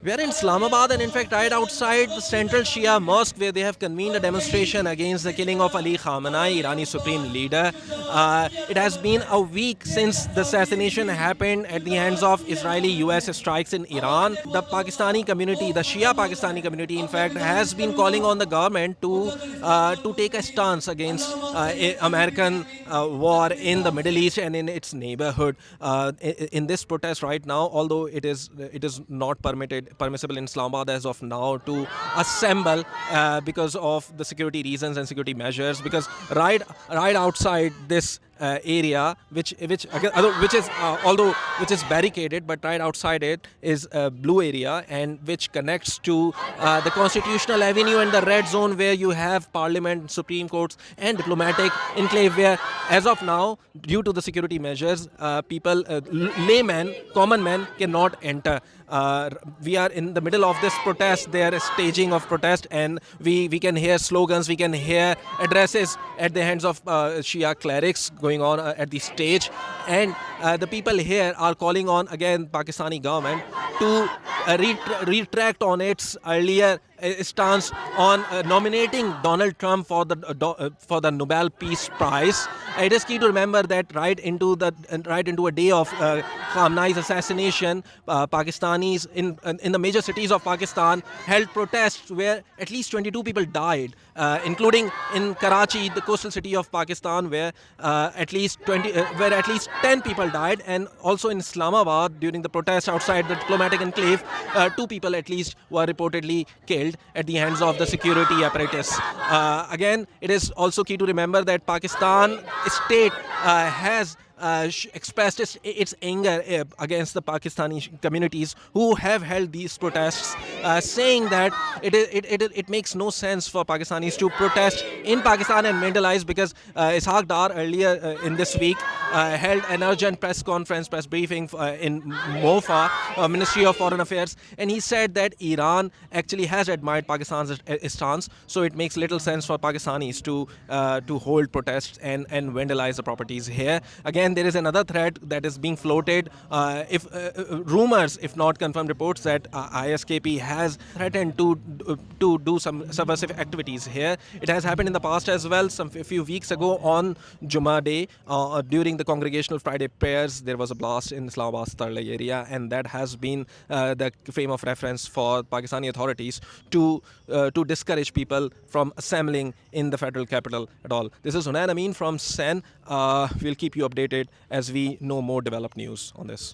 We are in Islamabad, and in fact right outside the central Shia mosque, where they have convened a demonstration against the killing of Ali Khamenei, Irani supreme leader. It has been a week since the assassination happened at the hands of Israeli-US strikes in Iran. The Pakistani community, the Shia Pakistani community, in fact, has been calling on the government to take a stance against American war in the Middle East and in its neighborhood. In this protest right now, although it is not permissible in Islamabad as of now to assemble because of the security reasons and security measures. Because right outside this area, which is which is barricaded, but right outside it is a blue area, and which connects to the Constitutional Avenue and the red zone, where you have Parliament, Supreme Courts, and diplomatic enclave. Where, as of now, due to the security measures, people, laymen, common men, cannot enter. We are in the middle of this protest. There is staging of protest, and we can hear slogans, we can hear addresses at the hands of Shia clerics going on at the stage, and the people here are calling on again Pakistani government to retract on its earlier stance on nominating Donald Trump for the Nobel Peace Prize. It is key to remember that right into a day of Khamenei's assassination, Pakistanis in the major cities of Pakistan held protests where at least 22 people died, including in Karachi, the coastal city of Pakistan, where at least 10 people died, and also in Islamabad during the protest outside the diplomatic enclave, 2 people at least were reportedly killed at the hands of the security apparatus. Again, it is also key to remember that Pakistan state has expressed its anger against the Pakistani communities who have held these protests, saying that it makes no sense for Pakistanis to protest in Pakistan and vandalize, because Ishaq Dar earlier in this week held an urgent press briefing in MOFA, Ministry of Foreign Affairs, and he said that Iran actually has admired Pakistan's stance, so it makes little sense for Pakistanis to hold protests and vandalize the properties here. Again, there is another threat that is being floated. If rumors, if not confirmed reports, that ISKP has threatened to do some subversive activities here. It has happened in the past as well. A few weeks ago on Jummah Day, during the congregational Friday prayers, there was a blast in Islamabad's Tarlai area, and that has been the frame of reference for Pakistani authorities to discourage people from assembling in the federal capital at all. This is Hunain Amin from SEN. We'll keep you updated as we know more developed news on this.